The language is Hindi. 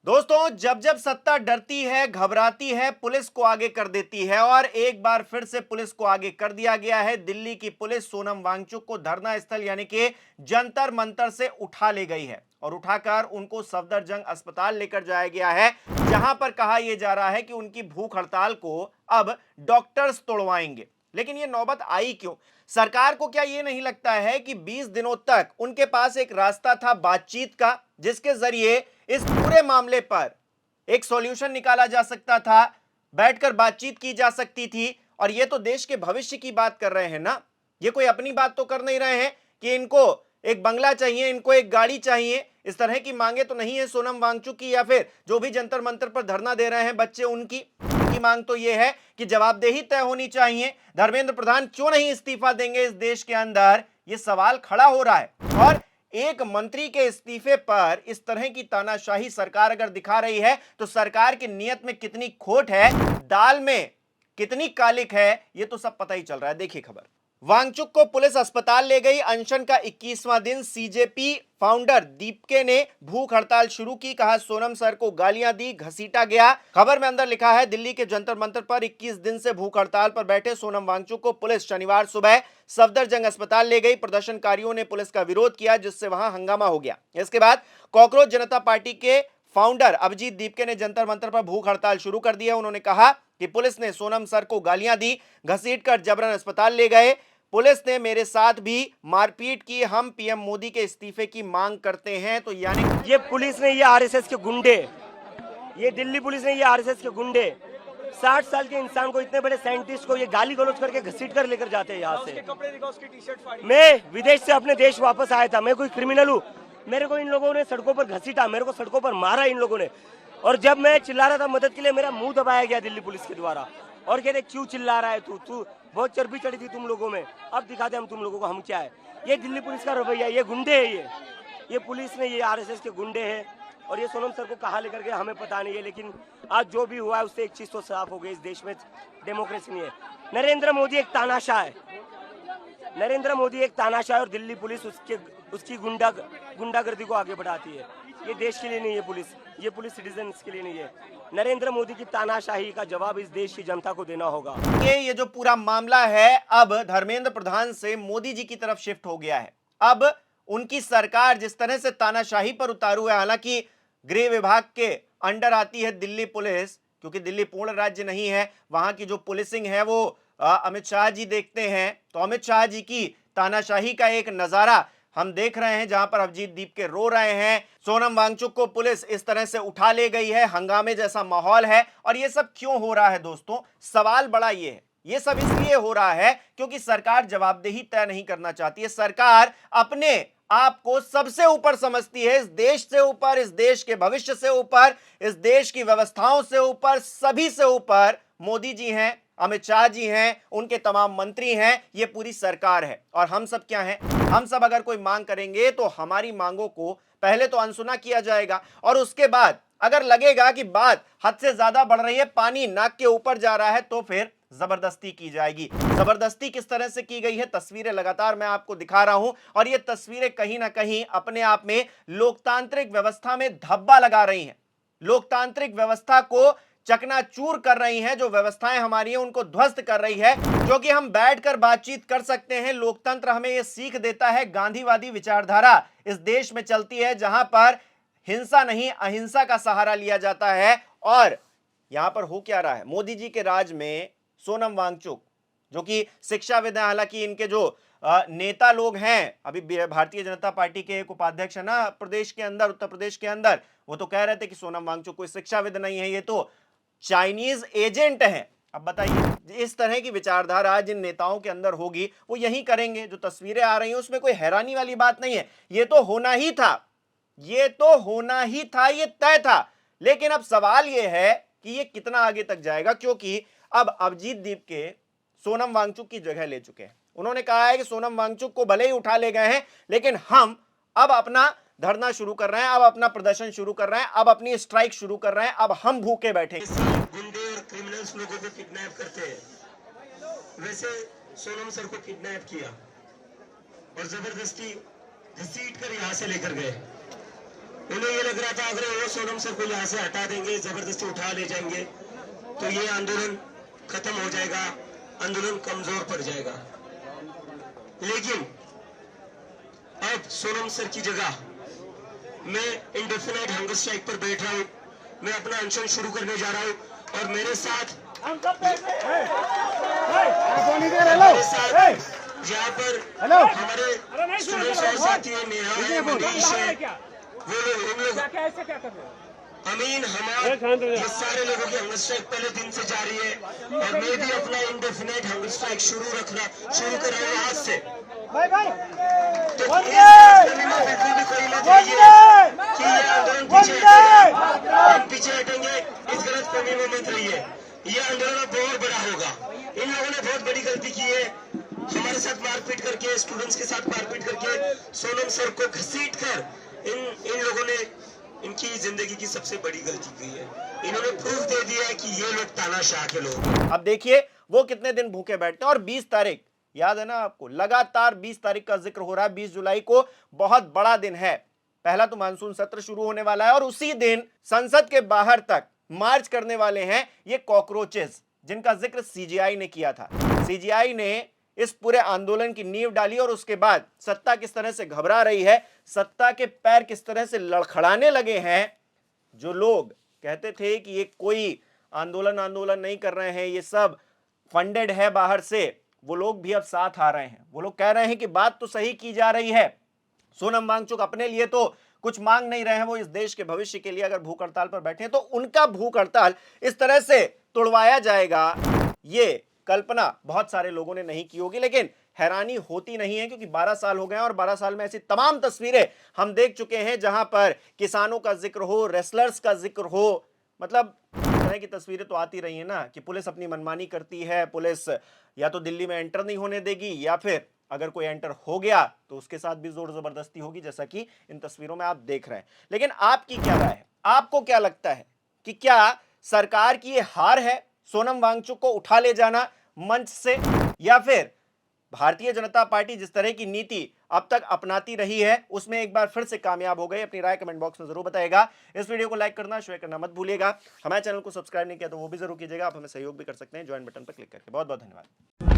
दोस्तों, जब जब सत्ता डरती है, घबराती है, पुलिस को आगे कर देती है और एक बार फिर से पुलिस को आगे कर दिया गया है। दिल्ली की पुलिस सोनम वांगचुक को धरना स्थल यानी कि जंतर मंतर से उठा ले गई है और उठाकर उनको सफदरजंग अस्पताल लेकर जाया गया है, जहां पर कहा यह जा रहा है कि उनकी भूख हड़ताल को अब डॉक्टर्स तोड़वाएंगे। लेकिन यह नौबत आई क्यों? सरकार को क्या यह नहीं लगता है कि 20 दिनों तक उनके पास एक रास्ता था बातचीत का, जिसके जरिए इस पूरे मामले पर एक सॉल्यूशन निकाला जा सकता था, बैठकर बातचीत की जा सकती थी। और ये तो देश के भविष्य की बात कर रहे हैं ना, ये कोई अपनी बात तो कर नहीं रहे हैं कि इनको एक बंगला चाहिए, इनको एक गाड़ी चाहिए। इस तरह की मांगे तो नहीं है सोनम वांगचुक की या फिर जो भी जंतर मंतर पर धरना दे रहे हैं बच्चे, उनकी मांग तो यह है कि जवाबदेही तय होनी चाहिए। धर्मेंद्र प्रधान क्यों नहीं इस्तीफा देंगे इस देश के अंदर, यह सवाल खड़ा हो रहा है। और एक मंत्री के इस्तीफे पर इस तरह की तानाशाही सरकार अगर दिखा रही है तो सरकार की नीयत में कितनी खोट है, दाल में कितनी कालिक है, यह तो सब पता ही चल रहा है। देखिए खबर। वांगचुक को पुलिस अस्पताल ले गई। अनशन का 21वां दिन। सीजेपी फाउंडर दीपके ने भूख हड़ताल शुरू की। कहा सोनम सर को गालियां दी, घसीटा गया। खबर में अंदर लिखा है दिल्ली के जंतर मंतर पर 21 दिन से भूख हड़ताल पर बैठे सोनम वांगचुक को पुलिस शनिवार सुबह सफदरजंग अस्पताल ले गई। प्रदर्शनकारियों ने पुलिस का विरोध किया, जिससे वहां हंगामा हो गया। इसके बाद कॉकरोच जनता पार्टी के फाउंडर अभिजीत दीपके ने जंतर मंतर पर भूख हड़ताल शुरू कर दिया। उन्होंने कहा कि पुलिस ने सोनम सर को गालियां दी, घसीटकर जबरन अस्पताल ले गए। पुलिस ने मेरे साथ भी मारपीट की। हम पीएम मोदी के इस्तीफे की मांग करते हैं। तो यानी ये पुलिस ने, ये आरएसएस के गुंडे, ये दिल्ली पुलिस ने, ये आरएसएस के गुंडे 60 साल के इंसान को, इतने बड़े साइंटिस्ट को ये गाली गलौज करके घसीट कर लेकर जाते हैं यहाँ से। मैं विदेश से अपने देश वापस आया था, मैं कोई क्रिमिनल हूँ? मेरे को इन लोगों ने सड़कों पर घसीटा, मेरे को सड़कों पर मारा इन लोगों ने। और जब मैं चिल्ला रहा था मदद के लिए, मेरा मुंह दबाया गया दिल्ली पुलिस के द्वारा और कहते क्यों चिल्ला रहा है तू बहुत चर्बी चढ़ी थी तुम लोगों में, अब दिखाते हम तुम लोगों को हम क्या है। ये दिल्ली पुलिस का रवैया, ये गुंडे है, ये पुलिस ने, ये आरएसएस के गुंडे हैं। और ये सोनम सर को कहाँ लेकर गए हमें पता नहीं है, लेकिन आज जो भी हुआ है उससे एक चीज तो साफ हो गई, इस देश में डेमोक्रेसी नहीं है। नरेंद्र मोदी एक तानाशाह है, नरेंद्र मोदी एक तानाशाह है और दिल्ली पुलिस उसकी गुंडागर्दी को आगे बढ़ाती है। ये देश के लिए नहीं है पुलिस, ये पुलिस सिटीजन्स के लिए नहीं है। नरेंद्र मोदी की तानाशाही का जवाब इस देश की जनता को देना होगा। ये जो पूरा मामला है अब धर्मेंद्र प्रधान से मोदी जी की तरफ शिफ्ट हो गया है। अब उनकी सरकार जिस तरह से तानाशाही पर उतारू है, हालांकि गृह विभाग के अंडर आती है दिल्ली पुलिस, क्योंकि दिल्ली पूर्ण राज्य नहीं है, वहां की जो पुलिसिंग है वो अमित शाह जी देखते हैं। तो अमित शाह जी की तानाशाही का एक नजारा हम देख रहे हैं, जहां पर अभिजीत दीपके रो रहे हैं। सोनम वांगचुक को पुलिस इस तरह से उठा ले गई है, हंगामे जैसा माहौल है। और ये सब क्यों हो रहा है दोस्तों? सवाल बड़ा ये है, ये सब इसलिए हो रहा है क्योंकि सरकार जवाबदेही तय नहीं करना चाहती है। सरकार अपने आप को सबसे ऊपर समझती है, इस देश से ऊपर, इस देश के भविष्य से ऊपर, इस देश की व्यवस्थाओं से ऊपर, सभी से ऊपर मोदी जी हैं, अमित शाह जी हैं, उनके तमाम मंत्री हैं, ये पूरी सरकार है। और हम सब क्या हैं? हम सब अगर कोई मांग करेंगे तो हमारी मांगों को पहले तो अनसुना किया जाएगा और उसके बाद अगर लगेगा कि बात हद से ज्यादा बढ़ रही है, पानी नाक के ऊपर जा रहा है, तो फिर जबरदस्ती की जाएगी। जबरदस्ती किस तरह से की गई है, तस्वीरें लगातार मैं आपको दिखा रहा हूं और ये तस्वीरें कहीं ना कहीं अपने आप में लोकतांत्रिक व्यवस्था में धब्बा लगा रही हैं, लोकतांत्रिक व्यवस्था को चकनाचूर कर रही हैं। जो व्यवस्थाएं हमारी हैं उनको ध्वस्त कर रही है, जो कि हम बैठकर बातचीत कर सकते हैं। लोकतंत्र हमें यह सीख देता है, गांधीवादी विचारधारा इस देश में चलती है, जहां पर हिंसा नहीं अहिंसा का सहारा लिया जाता है। और यहां पर हो क्या रहा है? मोदी जी के राज में सोनम वांगचुक, जो कि शिक्षाविद हैं, हालांकि इनके जो नेता लोग हैं, अभी भारतीय जनता पार्टी के एक उपाध्यक्ष है ना प्रदेश के अंदर, उत्तर प्रदेश के अंदर, वो तो कह रहे थे कि सोनम वांगचुक कोई शिक्षाविद नहीं है, ये तो चाइनीज एजेंट हैं। अब बताइए, इस तरह की विचारधारा जिन नेताओं के अंदर होगी वो यही करेंगे। जो तस्वीरें आ रही हैं उसमें कोई हैरानी वाली बात नहीं है, ये तो होना ही था, ये तो होना ही था, ये तय था। लेकिन अब सवाल ये है कि ये कितना आगे तक जाएगा, क्योंकि अब अभिजीत दीपके सोनम वांगचुक की जगह ले चुके हैं। उन्होंने कहा है कि सोनम वांगचुक को भले ही उठा ले गए हैं, लेकिन हम अब अपना धरना शुरू कर रहे हैं, अब अपना प्रदर्शन शुरू कर रहे हैं, अब अपनी स्ट्राइक शुरू कर रहे हैं, अब हम भूखे बैठे। गुंडे और क्रिमिनल्स लोगों को किडनैप करते हैं, वैसे सोनम सर को किडनैप किया। और जबरदस्ती घसीट कर यहाँ से लेकर गए। उन्हें ये लग रहा था अगर वो सोनम सर को यहाँ से हटा देंगे, जबरदस्ती उठा ले जाएंगे तो ये आंदोलन खत्म हो जाएगा, आंदोलन कमजोर पड़ जाएगा। लेकिन अब सोनम सर की जगह मैं इंडेफिनाइट हंगर स्ट्राइक पर बैठ रहा हूँ, मैं अपना अनशन शुरू करने जा रहा हूँ और मेरे साथ यहाँ पर हमारे स्टूडेंट्स और साथी है, नेहा है, मनीष है, वो लोग उन लोग अमीन हमारे ये सारे लोगों की हंगर स्ट्राइक पहले दिन से जारी है और मैं भी अपना इंडेफिनाइट हंगर स्ट्राइक शुरू कर रहा हूँ आज से। तो बिल्कुल भी कोई मत रहिए कि ये आंदोलन पीछे हटेंगे, इस गलत फहमी में मत रहिए। ये आंदोलन अब बहुत बड़ा होगा। इन लोगों ने बहुत बड़ी गलती की है, हमारे साथ मारपीट करके, स्टूडेंट्स के साथ मारपीट करके सोनम सर को घसीट कर इन लोगों ने इनकी जिंदगी की सबसे बड़ी गलती की है। इन्होंने प्रूफ दे दिया है कि ये लोग तानाशाह के लोग हैं। अब देखिए वो कितने दिन भूखे बैठते हैं। और 20 तारीख याद है ना आपको, लगातार 20 तारीख का जिक्र हो रहा है। 20 जुलाई को बहुत बड़ा दिन है, पहला तो मानसून सत्र शुरू होने वाला है और उसी दिन संसद के बाहर तक मार्च करने वाले हैं ये कॉकरोचेस, जिनका जिक्र सीजेआई ने किया था। सीजेआई ने इस पूरे आंदोलन की नींव डाली और उसके बाद सत्ता किस तरह से घबरा रही है, सत्ता के पैर किस तरह से लड़खड़ाने लगे हैं। जो लोग कहते थे कि ये कोई आंदोलन नहीं कर रहे हैं, ये सब फंडेड है बाहर से, वो लोग भी अब साथ आ रहे हैं। वो लोग कह रहे हैं कि बात तो सही की जा रही है, सोनम वांगचुक अपने लिए तो कुछ मांग नहीं रहे हैं, वो इस देश के भविष्य के लिए अगर भूख हड़ताल पर बैठे हैं तो उनका भूख हड़ताल इस तरह से तोड़वाया जाएगा, ये कल्पना बहुत सारे लोगों ने नहीं की होगी। लेकिन हैरानी होती नहीं है क्योंकि 12 साल हो गए हैं और 12 साल में ऐसी तमाम तस्वीरें हम देख चुके हैं जहां पर किसानों का जिक्र हो, रेसलर्स का जिक्र हो, मतलब इस तरह की तस्वीरें तो आती रही है ना कि पुलिस अपनी मनमानी करती है, पुलिस या तो दिल्ली में एंटर नहीं होने देगी या फिर अगर कोई एंटर हो गया तो उसके साथ भी जोर जबरदस्ती होगी, जैसा कि इन तस्वीरों में आप देख रहे हैं। लेकिन आपकी क्या राय है? आपको क्या लगता है कि क्या सरकार की ये हार है सोनम वांगचुक को उठा ले जाना मंच से, या फिर भारतीय जनता पार्टी जिस तरह की नीति अब तक अपनाती रही है उसमें एक बार फिर से कामयाब हो गई? अपनी राय कमेंट बॉक्स में जरूर बताइएगा। इस वीडियो को लाइक करना, शेयर करना मत भूलिएगा। हमारे चैनल को सब्सक्राइब नहीं किया तो वो भी जरूर कीजिएगा। आप हमें सहयोग भी कर सकते हैं ज्वाइन बटन पर क्लिक करके। बहुत बहुत धन्यवाद।